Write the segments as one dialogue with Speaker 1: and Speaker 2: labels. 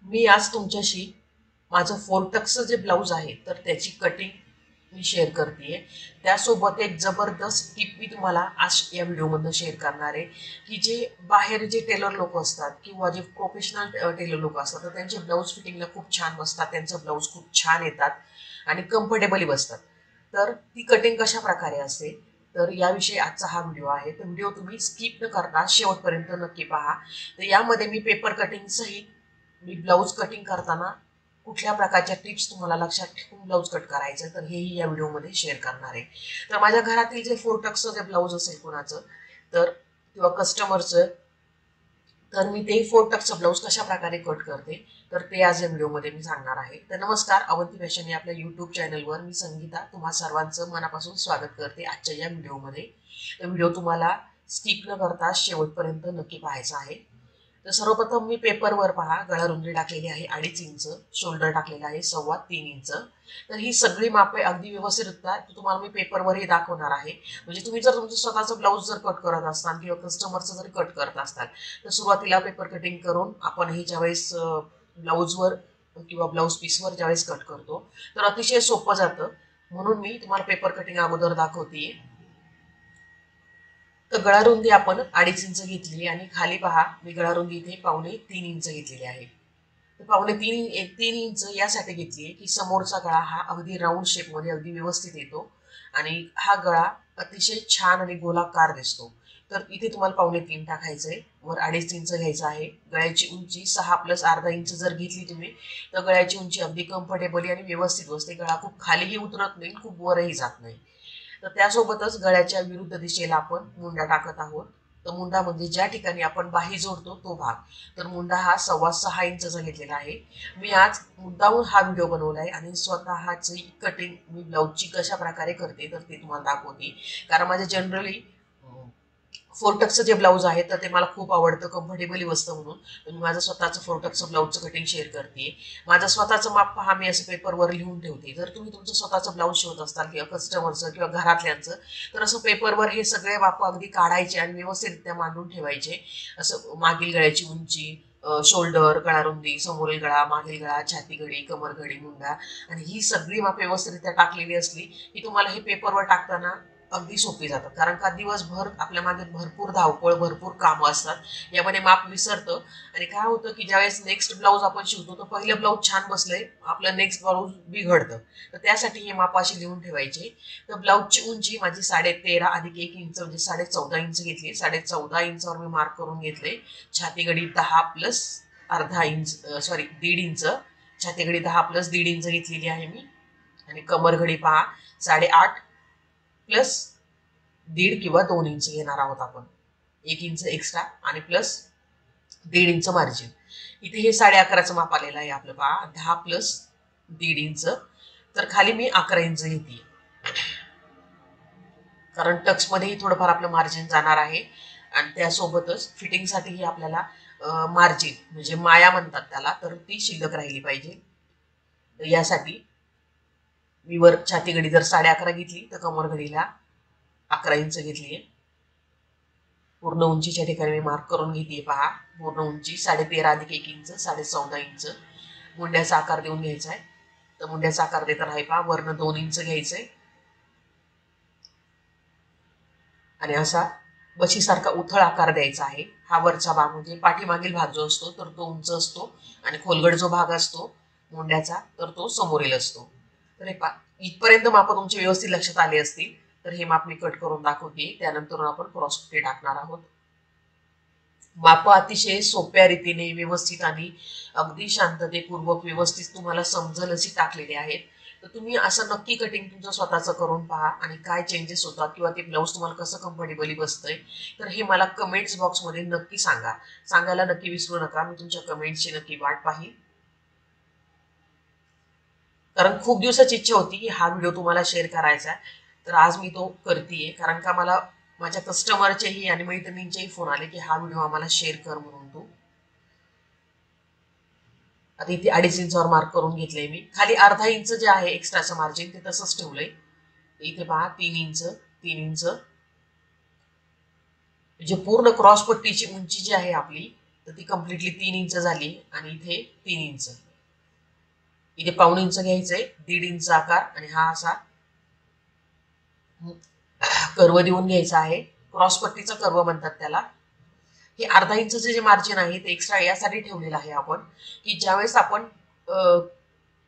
Speaker 1: मी आज तुमच्याशी माझं फोरटक्सचं जे ब्लाऊज आहे तर त्याची कटिंग मी शेअर करते. त्यासोबत एक जबरदस्त टिप मी तुम्हाला आज या व्हिडिओमधून शेअर करणार आहे की जे बाहेर जे टेलर लोक असतात किंवा जे प्रोफेशनल टेलर लोक असतात तर त्यांचे ब्लाऊज फिटिंगला खूप छान बसतात, त्यांचं ब्लाऊज खूप छान येतात आणि कम्फर्टेबली बसतात. तर ती कटिंग कशा प्रकारे असते तर याविषयी आजचा हा व्हिडिओ आहे. तर व्हिडिओ तुम्ही स्किप न करता शेवटपर्यंत नक्की पहा. तर यामध्ये मी पेपर कटिंग सहित मी ब्लाऊज कटिंग करताना कुठल्या प्रकारच्या टिप्स तुम्हाला लक्षात ठेवून ब्लाऊज कट करायचं तर हेही या व्हिडिओमध्ये शेअर करणार आहे. तर माझ्या घरातील जे फोरटक्सचं जे ब्लाऊज असेल कोणाचं तर किंवा कस्टमरचं तर मी ते फोरटक्सचं ब्लाऊज कशा प्रकारे कट करते तर ते आज या व्हिडिओमध्ये मी सांगणार आहे. तर नमस्कार, अवंती फॅशन या आपल्या यूट्यूब चॅनलवर मी संगीता तुम्हा सर्वांचं मनापासून स्वागत करते आजच्या या व्हिडिओमध्ये. तर व्हिडिओ तुम्हाला स्किप न करता शेवटपर्यंत नक्की पाहायचा आहे. तर सर्वप्रथम मी पेपरवर पहा गळा रुंदी टाकलेली आहे 2.5 इंच, शोल्डर टाकलेला आहे 3.25 इंच. तर ही सगळी मापे अगदी व्यवस्थितरित्या तुम्हाला मी पेपरवरही दाखवणार आहे. म्हणजे तुम्ही जर तुमचं स्वतःचं ब्लाऊज जर कट करत असाल किंवा कस्टमरचं जर कट करत असाल तर सुरुवातीला पेपर कटिंग करून आपण हे ज्यावेळेस ब्लाऊजवर किंवा ब्लाऊज पीसवर ज्यावेळेस कट करतो तर अतिशय सोपं जातं. म्हणून मी तुम्हाला पेपर कटिंग अगोदर दाखवते. तर गळा रुंदी आपण 2.5 इंच घेतली आणि खाली पहा मी गळा रुंदी इथे 2.25 इंच घेतलेली आहे. तर 2.25 इंच यासाठी घेतली आहे की समोरचा गळा हा अगदी राऊंड शेपमध्ये अगदी व्यवस्थित येतो आणि हा गळा अतिशय छान आणि गोलाकार दिसतो. तर इथे तुम्हाला 2.25 टाकायचं आहे, वर 2.5 इंच घ्यायचं आहे. गळ्याची उंची 6 प्लस अर्धा इंच जर घेतली तुम्ही तर गळ्याची उंची अगदी कम्फर्टेबली आणि व्यवस्थित बसते. गळा खूप खालीही उतरत नाही, खूप वरही जात नाही. तर त्यासोबतच गळ्याच्या विरुद्ध दिशेला आपण मुंडा टाकत आहोत. तर मुंडा म्हणजे ज्या ठिकाणी आपण बाही जोडतो तो भाग. तर मुंडा हा 6.25 इंचचा घेतलेला आहे. मी आज मुद्दामून हा व्हिडिओ बनवला आहे आणि स्वतःची कटिंग मी ब्लाऊजची कशा प्रकारे करते तर ते तुम्हाला दाखवते. कारण माझे जनरली फोरटक्सचं जे ब्लाऊज आहे तर ते मला खूप आवडतं, कम्फर्टेबली बसतं म्हणून. मी माझं स्वतःचं फोरटक्सचं ब्लाऊजचं कटिंग शेअर करते. माझं स्वतःचं माप पहा मी असं पेपरवर लिहून ठेवते. जर तुम्ही तुमचं स्वतःचं ब्लाऊज शिवत असताल किंवा कस्टमरचं किंवा घरातल्यांचं तर असं पेपरवर हे सगळे माप अगदी काढायचे आणि व्यवस्थितरित्या मांडून ठेवायचे. असं मागील गळ्याची उंची, शोल्डर, गळा रुंदी, समोरील गळा, मागील गळा, छाती घडी, कमर घडी, मुंडा आणि ही सगळी माप व्यवस्थितरित्या टाकलेली असली की तुम्हाला हे पेपरवर टाकताना अगदी सोपी जातात. कारण का दिवसभर आपल्या मागे भरपूर धावपळ, भरपूर कामं असतात. यामध्ये माप विसरतं आणि काय होतं की ज्यावेळेस नेक्स्ट ब्लाऊज आपण शिवतो तर पहिलं ब्लाऊज छान बसलंय, आपलं नेक्स्ट ब्लाऊज बिघडतं. तर त्यासाठी हे माप अशी लिहून ठेवायचे. तर ब्लाऊजची उंची माझी 13.5 अधिक 1 इंच म्हणजे 14.5 इंच घेतली. 14.5 इंचावर मी मार्क करून घेतले. छातीगडी 10 प्लस अर्धा इंच, सॉरी 1.5 इंच. छातीगडी 10 प्लस 1.5 इंच घेतलेली आहे मी. आणि कमरघडी पहा 8.5 प्लस 1.5 किंवा 2 इंच घेणार आहोत आपण. 1 इंच एक्स्ट्रा आणि प्लस 1.5 इंच मार्जिन. इथे हे 11.5चं माप आलेलं आहे आपलं पहा. 10 प्लस 1.5 इंच. तर खाली मी 11 इंच घेते. कारण टक्समध्येही थोडंफार आपलं मार्जिन जाणार आहे आणि त्यासोबतच फिटिंगसाठीही आपल्याला मार्जिन म्हणजे माया म्हणतात त्याला तर ती शिल्लक राहिली पाहिजे. तर यासाठी मी वर छाती घडी जर 11.5 घेतली तर कमर घडीला 11 इंच घेतली आहे. पूर्ण उंचीच्या ठिकाणी मी मार्क करून घेते पहा. पूर्ण उंची 13.5 अधिक 1 इंच 14.5 इंच. मुंड्याचा आकार देऊन घ्यायचा आहे. तर मुंड्याचा आकार देताना आहे पहा वरनं 2 इंच घ्यायचंय आणि असा बशीसारखा उथळ आकार द्यायचा आहे. हा वरचा भाग म्हणजे पाठीमागील भाग जो असतो तर तो उंच असतो आणि खोलगट जो भाग असतो मुंड्याचा तर तो समोरील असतो. तर हे पा इथपर्यंत माप तुमचे व्यवस्थित लक्षात आले असतील. तर हे माप मी कट करून दाखवते. त्यानंतर आपण क्रॉस पट्टी टाकणार आहोत. माप अतिशय सोप्या रीतीने व्यवस्थित आणि अगदी शांततेपूर्वक व्यवस्थित तुम्हाला समजेल अशी टाकलेली आहेत. तर तुम्ही असं नक्की कटिंग तुमचं स्वतःचं करून पहा आणि काय चेंजेस होतात किंवा ते ब्लाऊज तुम्हाला कसं कम्फर्टेबली बसतंय तर हे मला कमेंट्स बॉक्समध्ये नक्की सांगा. सांगायला नक्की विसरू नका. मी तुमच्या कमेंट्सची नक्की वाट पाहीन. कारण खूप दिवसाची इच्छा होती की हा व्हिडिओ तुम्हाला शेअर करायचा आहे. तर आज मी तो करतेय. कारण का मला माझ्या कस्टमरचेही आणि मैत्रिणींचेही फोन आले की हा व्हिडिओ आम्हाला शेअर कर म्हणून तू. आता इथे 2.5 इंचावर मार्क करून घेतलंय मी. खाली अर्धा इंच जे आहे एक्स्ट्राचं मार्जिन ते तसंच ठेवलंय. इथे पहा 3 इंच 3 इंच म्हणजे पूर्ण क्रॉस पट्टीची उंची जी आहे आपली तर ती कम्प्लिटली 3 इंच झाली आणि इथे 3 इंच, इथे 1.25 इंच घ्यायचंय, 1.5 इंच आकार आणि हा असा कर्व देऊन घ्यायचा आहे. क्रॉस पट्टीचा कर्व म्हणतात त्याला. हे अर्धा इंचचे जे मार्जिन आहे ते एक्स्ट्रा यासाठी ठेवलेलं आहे आपण, की ज्यावेळेस आपण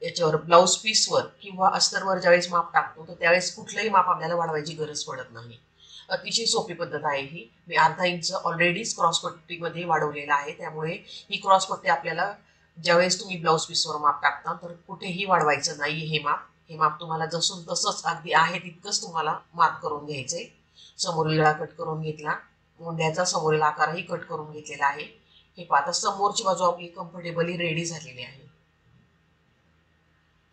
Speaker 1: याच्यावर ब्लाऊज पीसवर किंवा अस्तरवर ज्यावेळेस माप टाकतो तर त्यावेळेस कुठलंही माप आपल्याला वाढवायची गरज पडत नाही. अतिशय सोपी पद्धत आहे ही. मी अर्धा इंच ऑलरेडीच क्रॉस पट्टीमध्ये वाढवलेला आहे, त्यामुळे ही क्रॉस पट्टी आपल्याला ज्यावेळेस तुम्ही ब्लाऊज पीसवर माप टाकता तर कुठेही वाढवायचं नाही. हे माप तुम्हाला जसून तसंच अगदी आहे तितकंच तुम्हाला मार्क करून घ्यायचंय. समोरील गळा कट करून घेतला, मोंढ्याचा समोरील आकारही कट करून घेतलेला आहे. हे पाहता समोरची बाजू आपली कम्फर्टेबली रेडी झालेली आहे.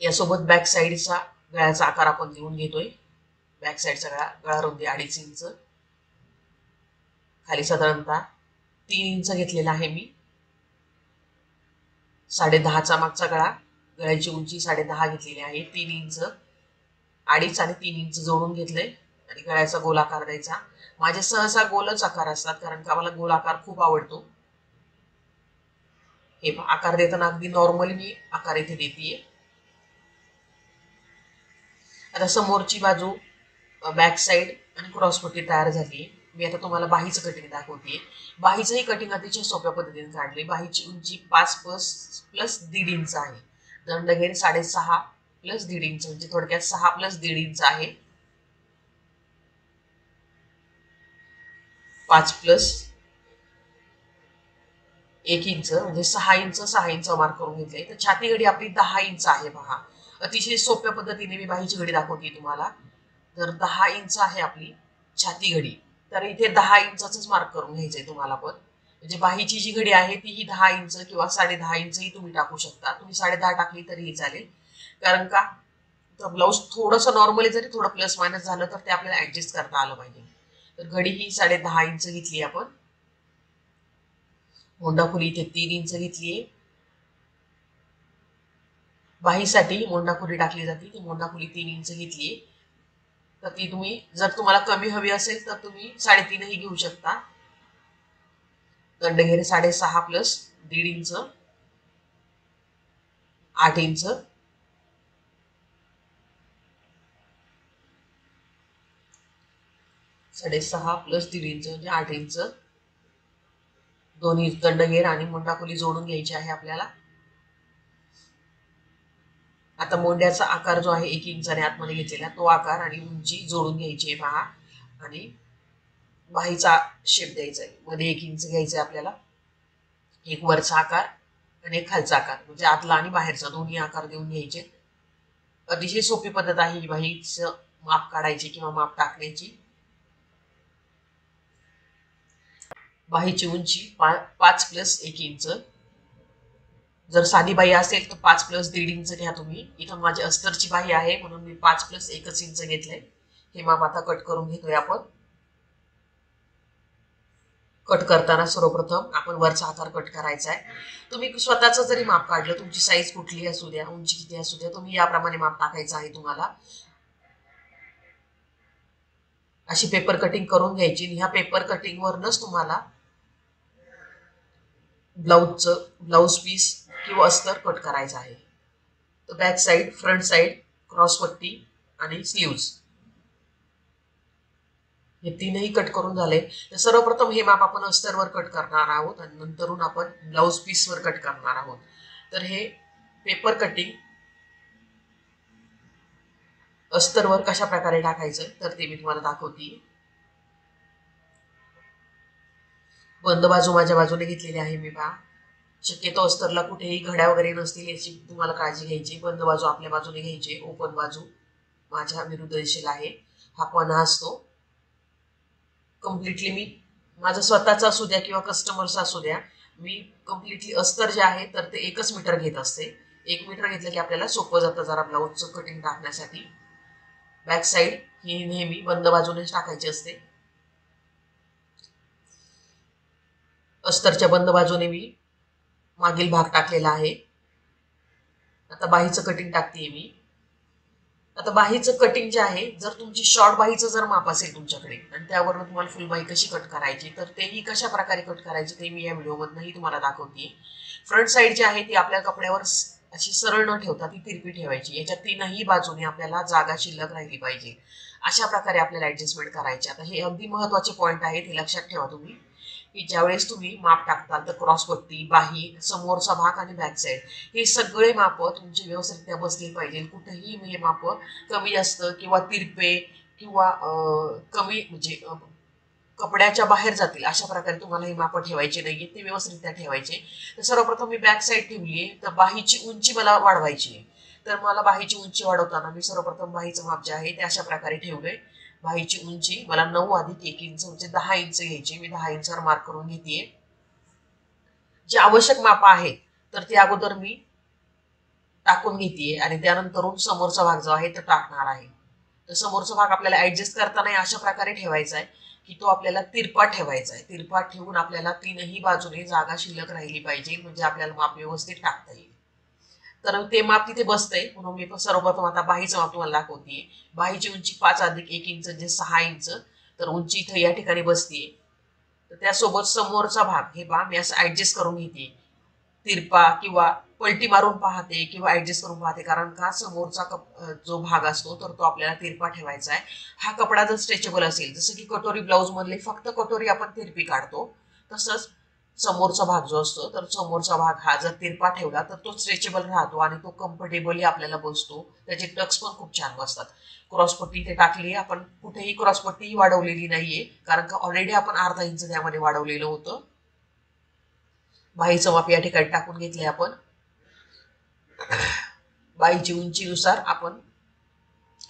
Speaker 1: यासोबत बॅक साईडचा गळ्याचा आकार आपण लिहून घेतोय. बॅक साईडचा गळा रुंदी 2.5 इंच, खाली साधारणतः 3 इंच घेतलेला आहे मी. 10.5चा मागचा गळा, गळ्याची उंची 10.5 घेतलेली आहे. 3 इंच, 2.5 आणि 3 इंच जोडून घेतले आणि गळ्याचा गोल आकार द्यायचा. माझे सहसा गोलच आकार असतात, कारण का मला गोल आकार खूप आवडतो. हे आकार देताना अगदी नॉर्मली मी आकार इथे देतीये. आता समोरची बाजू, बॅक साईड आणि क्रॉस पट्टी तयार झाली. मी आता तुम्हाला बाहीचं कटिंग दाखवते. बाहीचंही कटिंग अतिशय सोप्या पद्धतीने काढले. बाहीची उंची 5 प्लस 1.5 इंच आहे. दंडघेर 6.5 प्लस 1.5 इंच, म्हणजे थोडक्यात 6 प्लस 1.5 इंच आहे. 5 प्लस 1 इंच म्हणजे 6 इंच मार्क करून घेतले. तर छाती घडी आपली 10 इंच आहे. पहा, अतिशय सोप्या पद्धतीने मी बाहीची घडी दाखवते तुम्हाला. जर 10 इंच आहे आपली छाती घडी, तर इथे 10 इंचाच मार्क करून घ्यायचंय तुम्हाला. पण म्हणजे बाहीची जी घडी आहे ती ही 10 इंच किंवा 10.5 इंचही तुम्ही टाकू शकता. तुम्ही 10.5 टाकली तरीही चालेल, कारण का ब्लाऊज थोडंसं नॉर्मली जरी थोडं प्लस मायनस झालं तर ते आपल्याला ऍडजस्ट करता आलं पाहिजे. तर घडी ही 10.5 इंच घेतली आपण. मोंढा खोली इथे 3 इंच घेतलीये. बाहीसाठी मोंढा खोली टाकली जाते, ती मोंढा खोली 3 इंच घेतलीये. तर ती तुम्ही, जर तुम्हाला कमी हवी असेल तर तुम्ही 3.5ही घेऊ शकता. दंडघेर 6.5 plus 1.5 inch, 8 inch, 6.5 plus 1.5 inch म्हणजे 8 इंच. दोन्ही दंडघेर आणि मोंढा खोली जोडून घ्यायची आहे आपल्याला. आता मोंढ्याचा आकार जो आहे 1 इंचाने आतमध्ये घेतलेला तो आकार आणि उंची जोडून घ्यायची आहे. पहा, आणि बाहीचा शेप द्यायचा आहे. मध्ये 1 इंच घ्यायचं आहे आपल्याला. एक वरचा आकार आणि एक खालचा आकार, म्हणजे आतला आणि बाहेरचा दोन्ही आकार देऊन घ्यायचे. अतिशय सोपी पद्धत आहे ही बाहीचं माप काढायची किंवा माप टाकण्याची. बाहीची उंची 5 प्लस 1 इंच. जर साधी बाही असेल तर 5 प्लस 1.5 इंच घ्या तुम्ही. इथं माझी अस्तरची बाही आहे म्हणून मी 5 प्लस 1 इंच घेतलंय. हे माप आता कट करून घेतोय आपण. कट करताना सर्वप्रथम आपण वरचा आकार कट करायचा आहे. तुम्ही स्वतःच जरी माप काढलं, तुमची साईज कुठली असू द्या, उंची किती असू द्या, तुम्ही याप्रमाणे माप टाकायचं आहे तुम्हाला. अशी पेपर कटिंग करून घ्यायची. ह्या पेपर कटिंग वरनच तुम्हाला ब्लाऊज पीस किंवा अस्तर कट करायचं आहे. तर back side, front side, cross पट्टी आणि स्लीव्ज हे तीनही कट करून झाले. तर सर्वप्रथम हे माप आपण अस्तरवर कट करणार आहोत आणि नंतरून आपण ब्लाऊज पीसवर कट करणार आहोत. तर हे पेपर कटिंग अस्तरवर कशा प्रकारे टाकायचं तर ते मी तुम्हाला दाखवते. बंद बाजू माझ्या बाजूने घेतलेली आहे मी. पहा, शक्यतो अस्तरला कुठेही घड्या वगैरे नसतील याची तुम्हाला काळजी घ्यायची. बंद बाजू आपल्या बाजूने घ्यायची. ओपन बाजू माझ्या विरुद्ध दिशेला आहे. हा पणा असतो. कम्प्लिटली मी माझा स्वतःचा असू द्या किंवा कस्टमरचा असू द्या, मी कम्प्लिटली अस्तर जे आहे तर ते 1 मीटर घेत असते. 1 मीटर घेतलं की आपल्याला सोपं जातं जरा ब्लाऊजचं कटिंग टाकण्यासाठी. बॅक साईड ही नेहमी बंद बाजूनेच टाकायची असते. अस्तरच्या बंद बाजूने मी मागील भाग टाकलेला आहे. आता बाहीचं कटिंग टाकते मी. आता बाहीचं कटिंग जे आहे, जर तुमची शॉर्ट बाहीचं जर माप असेल तुमच्याकडे आणि त्यावरून तुम्हाला फुल बाही कशी कट करायची, तर तेही कशा प्रकारे कट करायची ते मी या व्हिडिओमधनंही तुम्हाला दाखवते. फ्रंट साईड जी आहे ती आपल्या कपड्यावर अशी सरळ न ठेवता ती तिरपी ठेवायची. याच्या तीनही बाजूने आपल्याला जागा शिल्लक राहिली पाहिजे. अशा प्रकारे आपल्याला ऍडजस्टमेंट करायची. आता हे अगदी महत्वाचे पॉईंट आहेत, हे लक्षात ठेवा तुम्ही, की ज्यावेळेस तुम्ही माप टाकताल तर क्रॉसपट्टी, बाही, समोरचा भाग आणि बॅक साईड हे सगळे माप तुमची व्यवस्थितरित्या बसली पाहिजे. कुठेही हे माप कमी जास्त किंवा तिरपे किंवा कमी म्हणजे कपड्याच्या बाहेर जातील अशा प्रकारे तुम्हाला ही माप ठेवायची नाहीये, ते व्यवस्थितरित्या ठेवायचे. तर सर्वप्रथम मी बॅक साईड ठेवली, तर बाहीची उंची मला वाढवायची आहे. तर मला बाहीची उंची वाढवताना मी सर्वप्रथम बाहीचं माप जे आहे ते अशा प्रकारे ठेवलंय. बाहीची उंची मला 9 अधिक 1 इंच म्हणजे 10 इंच घ्यायची. मी 10 इंचावर मार्क करून घेतेय. जे आवश्यक माप आहेत तर ते अगोदर मी टाकून घेतेय आणि त्यानंतरून समोरचा भाग जो आहे तो टाकणार आहे. तर समोरचा भाग आपल्याला ऍडजस्ट करताना अशा प्रकारे ठेवायचा आहे की तो आपल्याला तिरपा ठेवायचा आहे. तिरपा ठेवून आपल्याला तीनही बाजूने जागा शिल्लक राहिली पाहिजे, म्हणजे आपल्याला माप व्यवस्थित टाकता येईल. तर ते माप तिथे बसतंय म्हणून मी सर्वप्रथम आता बाहीचं माप तुम्हाला दाखवते. बाहीची उंची 5 अधिक 1 इंच म्हणजे 6 इंच. तर उंची इथं या ठिकाणी बसते. तर त्यासोबत समोरचा भाग हे पहा मी असं ऍडजस्ट करून घेते. तिरपा किंवा पलटी मारून पाहते किंवा ऍडजस्ट करून पाहते, कारण का समोरचा जो भाग असतो तर तो आपल्याला तिरपा ठेवायचा आहे. हा कपडा जर स्ट्रेचेबल असेल, जसं की कटोरी ब्लाऊज मधले फक्त कटोरी आपण तिरपी काढतो, तसंच समोरचा भाग जो असतो तर समोरचा भाग हा जर तिरपा ठेवला तर तो स्ट्रेचेबल राहतो आणि तो कम्फर्टेबली आपल्याला बसतो. त्याचे टक्स पण खूप छान बसतात. क्रॉसपट्टी इथे टाकली, आपण कुठेही क्रॉसपट्टी वाढवलेली नाहीये, कारण का ऑलरेडी आपण अर्धा इंच त्यामध्ये वाढवलेलं होतं. बाहीचं माप या ठिकाणी टाकून घेतले आपण. बाहीची उंचीनुसार आपण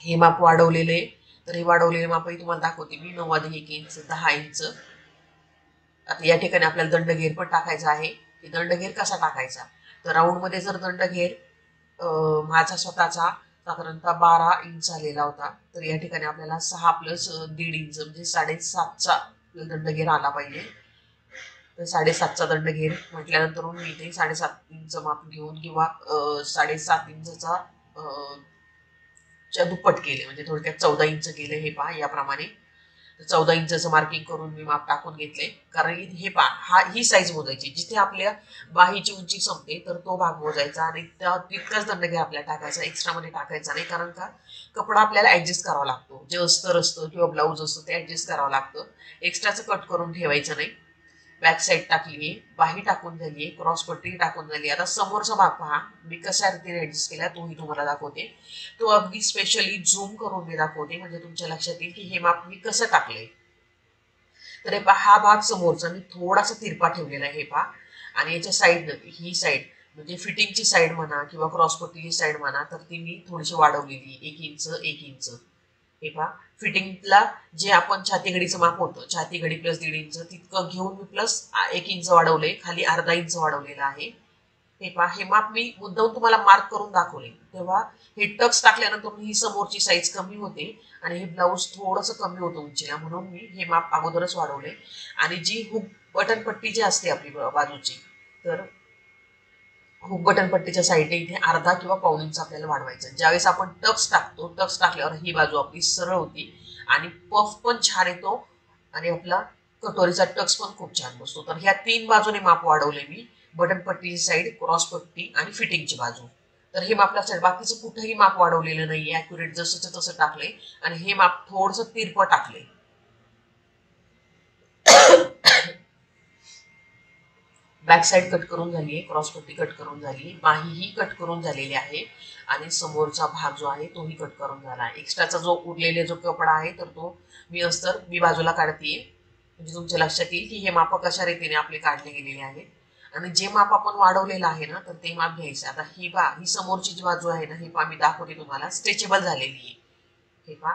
Speaker 1: हे माप वाढवलेले, तर हे वाढवलेले मापही तुम्हाला दाखवते मी. 9 अधिक 1 इंच 10 इंच. आता या ठिकाणी आपल्याला दंडघेर पण टाकायचा आहे. की दंडघेर कसा टाकायचा, तर राऊंड मध्ये जर दंडघेर माझा स्वतःचा साधारणतः 12 इंच आलेला होता, तर या ठिकाणी आपल्याला 6 प्लस 1.5 इंच म्हणजे 7.5चा दंडघेर आला पाहिजे. तर 7.5चा दंडघेर म्हटल्यानंतर मी इथे 7.5 इंच माप घेऊन किंवा 7.5 इंचचा दुप्पट केले, म्हणजे थोडक्यात 14 इंच केले. हे पहा याप्रमाणे 14 इंचचं मार्किंग करून मी माप टाकून घेतले, कारण हे पहा ही साईज मोजायची. जिथे आपल्या बाहीची उंची संपते तर तो भाग मोजायचा आणि तितकाच दंडघेर आपल्याला टाकायचा, एक्स्ट्रा मध्ये टाकायचा नाही, कारण का कपडा आपल्याला ऍडजस्ट करावा लागतो. जे अस्तर असतं किंवा ब्लाऊज असतं ते ऍडजस्ट करावं लागतं. एक्स्ट्राचं कट करून ठेवायचं नाही. बॅक साईड टाकली, बाही टाकून झाली, क्रॉसपट्टी टाकून झाली. आता समोरचा भाग पहा मी कशा रीतीने ऍडजस्ट केला तोही तुम्हाला दाखवते. तो अगदी स्पेशली झूम करून मी दाखवते, म्हणजे तुमच्या लक्षात येईल की हे माप मी कसं टाकलंय. तर हे पहा, हा भाग समोरचा मी थोडासा तिरपा ठेवलेला आहे. हे पहा, आणि याच्या साईड ही साईड म्हणजे फिटिंगची साईड म्हणा किंवा क्रॉसपट्टीची साईड म्हणा, तर ती मी थोडीशी वाढवलेली 1 इंच 1 इंच. हे पहा, फिटिंगला जे आपण छाती घडीचं माप होतं, छाती घडी प्लस 1.5 इंच तितकं घेऊन मी प्लस 1 इंच वाढवले, खाली अर्धा इंच वाढवलेला आहे. हे पहा, हे माप मी मुद्दाम तुम्हाला मार्क करून दाखवले. तेव्हा हे टक्स टाकल्यानंतर ही समोरची साईज कमी होते आणि हे ब्लाऊज थोडंसं कमी होतं उंचीला, म्हणून मी हे माप अगोदरच वाढवले. आणि जी हुक बटन पट्टी जी असते आपली बाजूची, तर हुक बटन पट्टीच्या साईडने इथे अर्धा किंवा पाऊण इंच आपल्याला वाढवायचं. ज्यावेळेस आपण टक्स टाकतो, टक्स टाकल्यावर ही बाजू आपली सरळ होती आणि पफ पण छान येतो आणि आपला कटोरीचा टक्स पण खूप छान बसतो. तर ह्या 3 बाजूने माप वाढवले मी, बटन पट्टीची साईड, क्रॉस पट्टी आणि फिटिंगची बाजू. तर हे माप लक्षात, बाकीचं कुठेही माप वाढवलेलं नाही, ॲक्युरेट जसंच तसं टाकलंय. आणि हे माप थोडंसं तिरपं टाकलंय. बॅक साईड कट करून झाली आहे, क्रॉसपट्टी कट करून झाली, बाहीही कट करून झालेली आहे आणि समोरचा भाग जो आहे तोही कट करून झाला आहे. एक्स्ट्राचा जो उरलेला जो कपडा आहे तर तो मी बाजूला काढतेय, म्हणजे तुमच्या लक्षात येईल की हे माप कशा रीतीने आपले काढले गेलेले आहेत. आणि जे माप आपण वाढवलेलं आहे ना, तर ते माप घ्यायचं. आता ही समोरची जी बाजू आहे ना, ही मी दाखवते तुम्हाला, स्ट्रेचेबल झालेली आहे. हे पहा,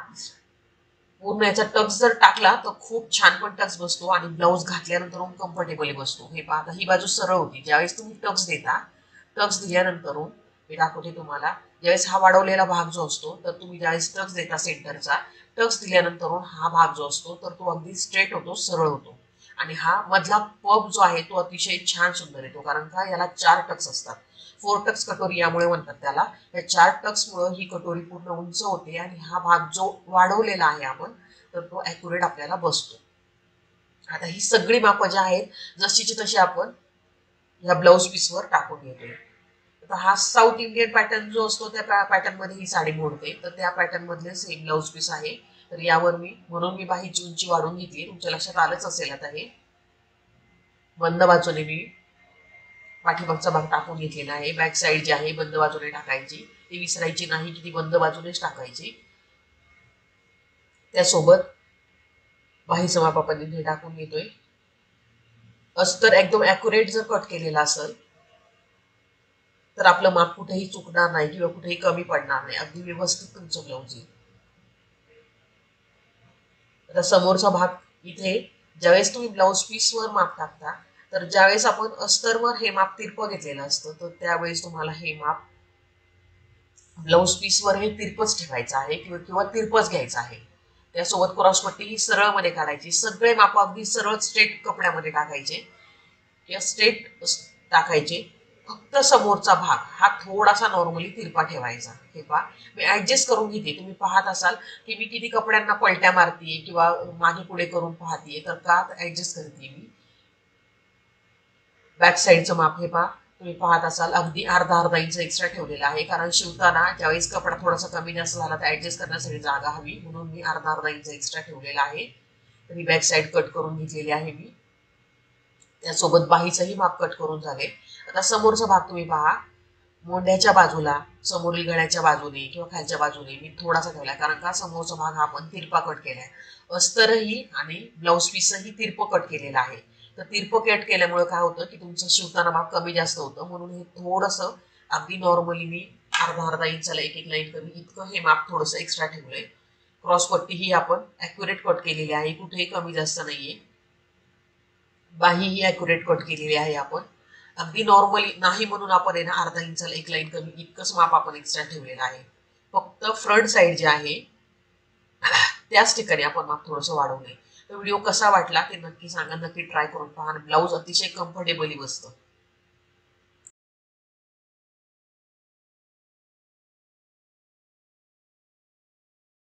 Speaker 1: पूर्ण याचा टक्स जर टाकला तर खूप छान पण टक्स बसतो आणि ब्लाऊज घातल्यानंतर कम्फर्टेबली बसतो. हे पहा, आता ही बाजू सरळ होती. ज्यावेळेस तुम्ही टक्स देता, टक्स दिल्यानंतर मी दाखवते तुम्हाला, ज्यावेळेस हा वाढवलेला भाग जो असतो तर तुम्ही ज्यावेळेस टक्स देता सेंटरचा, टक्स दिल्यानंतर हा भाग जो असतो तर तो अगदी स्ट्रेट होतो, सरळ होतो. आणि हा मधला पब जो आहे तो अतिशय छान सुंदर येतो, कारण का याला 4 टक्स असतात. 4 टक्स कटोरी यामुळे म्हणतात त्याला. या 4 टक्समुळे ही कटोरी पूर्ण उंच होते आणि हा भाग जो वाढवलेला आहे आपण, तर तो ॲक्युरेट आपल्याला बसतो. आता ही सगळी मापं जी आहेत जशीची तशी आपण ह्या ब्लाऊज पीसवर टाकून घेतोय. आता हा साऊथ इंडियन पॅटर्न जो असतो त्या पॅटर्नमध्ये ही साडी मोडते, तर त्या पॅटर्नमधले सेम ब्लाऊज पीस आहे. तर यावर म्हणून मी बाहीची उंची वाढवून घेतली. तुमच्या लक्षात आलंच असेल आता हे. बंद बाजूने मी पाठीमागचा भाग टाकून घेतलेला आहे. बॅक साईड जी आहे बंद बाजूने टाकायची, ती विसरायची नाही की ती बंद बाजूनेच टाकायची. त्यासोबत बाहीचं माप आपण इथे टाकून घेतोय. अस्तर एकदम ॲक्युरेट जर कट केलेला असेल तर आपलं माप कुठेही चुकणार नाही किंवा कुठेही कमी पडणार नाही. अगदी व्यवस्थित तुमचं ब्लाऊज येईल. आता समोरचा भाग इथे ज्यावेळेस तुम्ही ब्लाऊज पीसवर माप टाकता, तर ज्यावेळेस आपण अस्तरवर हे माप तिरपं घेतलेलं असतं, तर त्यावेळेस तुम्हाला हे माप ब्लाऊज पीसवर हे तिरपच ठेवायचं आहे किंवा तिरपच घ्यायचं आहे. त्यासोबत क्रॉसपट्टी ही सरळमध्ये काढायची. सगळे माप अगदी सरळ स्ट्रेट कपड्यामध्ये टाकायचे किंवा स्ट्रेट टाकायचे. फक्त समोरचा भाग हा थोडासा नॉर्मली तिरपा ठेवायचा. हे पहा मी ऍडजस्ट करून घेते. तुम्ही पाहत असाल की मी किती कपड्यांना पलट्या मारतीये किंवा मागे पुढे करून पाहतीये, तर का ऍडजस्ट करते मी. बॅक साईडचं माप हे पहा तुम्ही पाहत असाल अगदी अर्धा इंच एक्स्ट्रा ठेवलेला आहे, कारण शिवताना ज्यावेळेस कपडा थोडासा कमी जास्त झाला तर ऍडजस्ट करण्यासाठी जागा हवी, म्हणून मी अर्धा इंच एक्स्ट्रा ठेवलेला आहे. तरी बॅक साईड कट करून घेतलेली आहे मी. त्यासोबत बाहीचंही माप कट करून झाले. आता समोरचा भाग तुम्ही पहा. मोंढ्याच्या बाजूला, समोरील गळ्याच्या बाजूने किंवा खालच्या बाजूने मी थोडासा ठेवला, कारण का समोरचा भाग हा आपण तिरपा कट केलाय. अस्तरही आणि ब्लाऊज पीसही तिरपं कट केलेलं आहे. तर तिरपं कट केल्यामुळे काय होतं की तुमचं शिवताना माप कमी जास्त होतं, म्हणून हे थोडंसं अगदी नॉर्मली मी अर्धा इंचाला एक लाईन कमी इतकं हे माप थोडंसं एक्स्ट्रा ठेवलंय. क्रॉसपट्टी ही आपण ॲक्युरेट कट केलेली आहे, कुठेही कमी जास्त नाहीये. बाही ही ॲक्युरेट कट केलेली आहे आपण. अगदी नॉर्मली नाही म्हणून आपण आहे ना अर्धा इंचाला एक लाईन कमी इतकंच माप आपण एक्स्ट्रा ठेवलेलं आहे. फक्त फ्रंट साईड जे आहे त्याच ठिकाणी आपण माप थोडंसं वाढवलंय. तर व्हिडिओ कसा वाटला ते नक्की सांगा. नक्की ट्राय करून पहा. ब्लाऊज अतिशय कम्फर्टेबली बसतं.